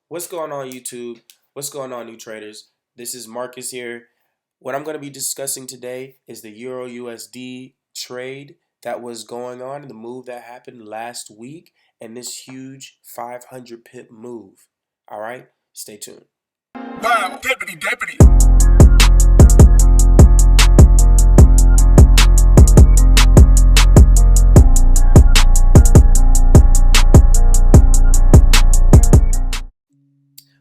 What's going on, YouTube? What's going on, new traders? This is Marcus here. What I'm going to be discussing today is the Euro USD trade that was going on and the move that happened last week and this huge 500 pip move. All right, stay tuned. Wow, deputy, deputy.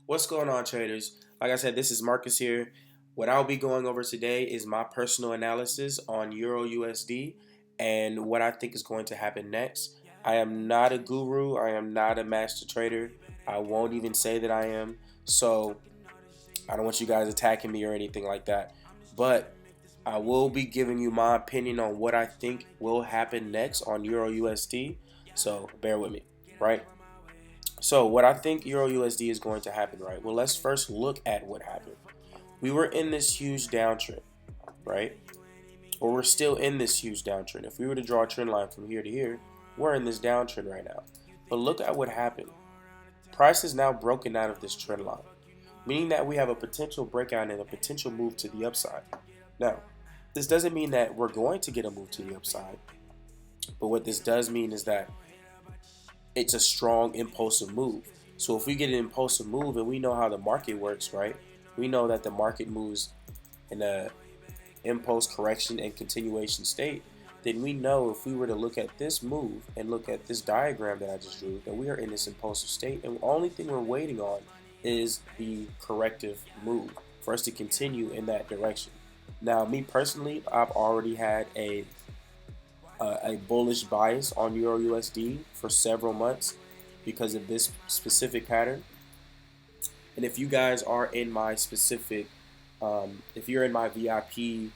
What's going on, traders? Like I said, this is Marcus here. What I'll be going over today is my personal analysis on Euro USD and what I think is going to happen next. I am not a guru. I am not a master trader. I won't even say that I am. So I don't want you guys attacking me or anything like that. But I will be giving you my opinion on what I think will happen next on Euro USD. So bear with me, right? So what I think Euro USD is going to happen, right? Well, let's first look at what happened. We were in this huge downtrend, right? Or we're still in this huge downtrend. If we were to draw a trend line from here to here, we're in this downtrend right now. But look at what happened. Price is now broken out of this trend line, meaning that we have a potential breakout and a potential move to the upside. Now, this doesn't mean that we're going to get a move to the upside, but what this does mean is that it's a strong impulsive move. So if we get an impulsive move and we know how the market works, right? We know that the market moves in a impulse correction and continuation state, then we know if we were to look at this move and look at this diagram that I just drew, that we are in this impulsive state, and the only thing we're waiting on is the corrective move for us to continue in that direction. Now, me personally, I've already had a bullish bias on Euro USD for several months because of this specific pattern. And if you guys are in my specific, if you're in my VIP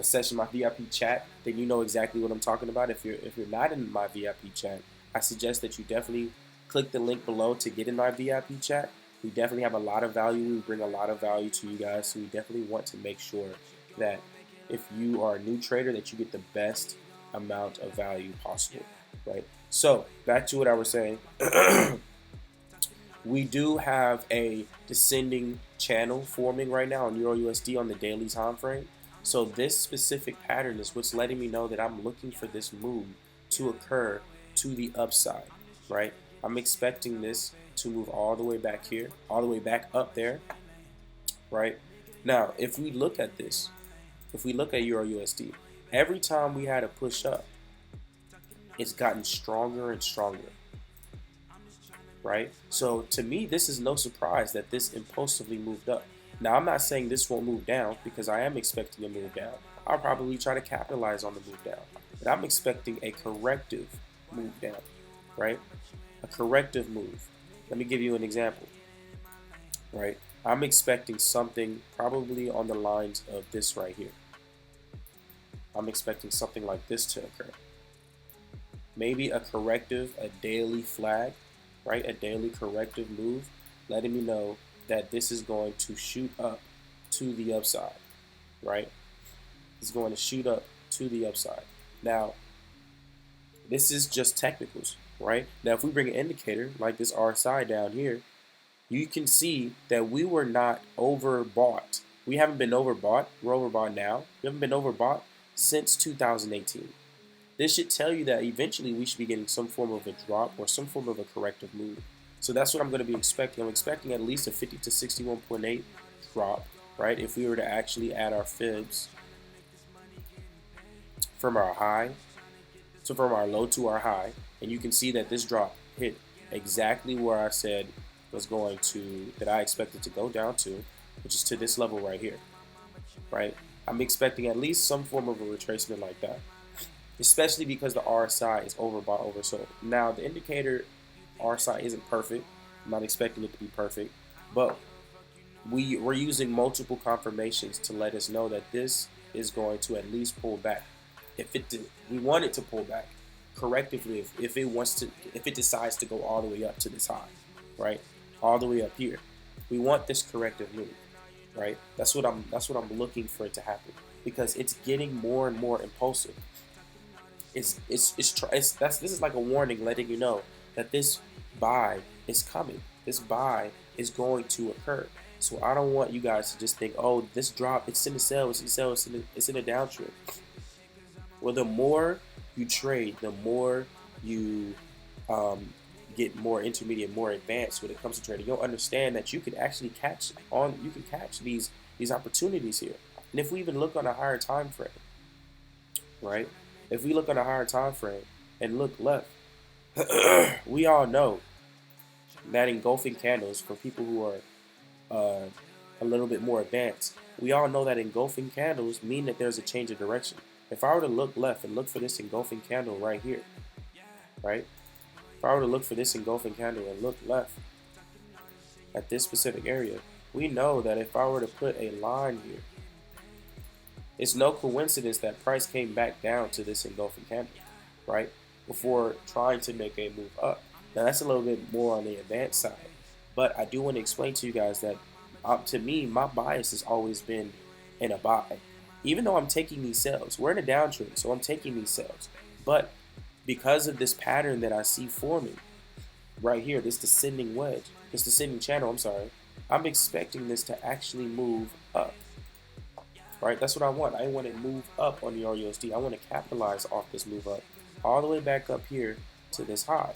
session, my VIP chat, then you know exactly what I'm talking about. If you're not in my VIP chat, I suggest that you definitely click the link below to get in my VIP chat. We definitely have a lot of value. We bring a lot of value to you guys, so we definitely want to make sure that if you are a new trader, that you get the best amount of value possible, right? So back to what I was saying. We do have a descending channel forming right now on Euro USD on the daily time frame. So this specific pattern is what's letting me know that I'm looking for this move to occur to the upside, right? I'm expecting this to move all the way back here, all the way back up there, right? Now, if we look at this, if we look at Euro USD, every time we had a push up, it's gotten stronger and stronger, right? So to me, this is no surprise that this impulsively moved up. Now, I'm not saying this won't move down because I am expecting a move down. I'll probably try to capitalize on the move down, but I'm expecting a corrective move down, right? A corrective move. Let me give you an example, right? I'm expecting something probably on the lines of this right here. I'm expecting something like this to occur. Maybe a corrective, a daily flag, right? A daily corrective move, letting me know that this is going to shoot up to the upside, right? It's going to shoot up to the upside. Now, this is just technicals, right? Now, if we bring an indicator like this RSI down here, you can see that we were not overbought. We haven't been overbought. We're overbought now. We haven't been overbought since 2018. This should tell you that eventually we should be getting some form of a drop or some form of a corrective move. So that's what I'm going to be expecting. I'm expecting at least a 50 to 61.8 drop, right? If we were to actually add our fibs from our high, so from our low to our high, and you can see that this drop hit exactly where I said was going to, that I expected to go down to, which is to this level right here, right? I'm expecting at least some form of a retracement like that, especially because the RSI is overbought, oversold. Now, the indicator RSI isn't perfect. I'm not expecting it to be perfect, but we're using multiple confirmations to let us know that this is going to at least pull back. If it did, we want it to pull back correctively if it wants to, if it decides to go all the way up to this high, right? All the way up here. We want this corrective move, right? That's what I'm looking for it to happen because it's getting more and more impulsive. This is like a warning letting you know that this buy is coming. this buy is going to occur. So I don't want you guys to just think, oh, this drop, it's in the sell, it's in the sell, it's in a downtrend. Well, the more you trade, the more you get more intermediate, more advanced when it comes to trading. You'll understand that you can actually catch these opportunities here. And if we even look on a higher time frame, right? If we look on a higher time frame and look left, we all know that engulfing candles, for people who are a little bit more advanced, we all know that engulfing candles mean that there's a change of direction. If I were to look left and look for this engulfing candle right here, right? If I were to look for this engulfing candle and look left at this specific area, we know that if I were to put a line here, it's no coincidence that price came back down to this engulfing candle, right? Before trying to make a move up. Now that's a little bit more on the advanced side, but I do want to explain to you guys that to me, my bias has always been in a buy. Even though I'm taking these sells, we're in a downtrend, so I'm taking these sells. But because of this pattern that I see forming right here, this descending wedge, this descending channel, I'm expecting this to actually move up. Right? That's what I want. I want to move up on the EURUSD. I want to capitalize off this move up all the way back up here to this high.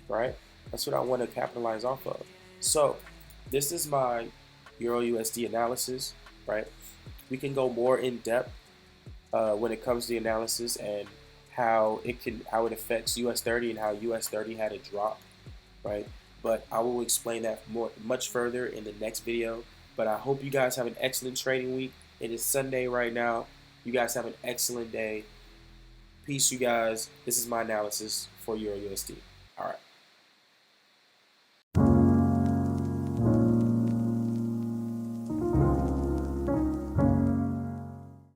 Right? That's what I want to capitalize off of. So this is my EURUSD analysis, right? We can go more in depth when it comes to the analysis and how it affects US30 and how US30 had a drop, right? But I will explain that much further in the next video. But I hope you guys have an excellent trading week. It is Sunday right now. You guys have an excellent day. Peace, you guys. This is my analysis for EURUSD. All right.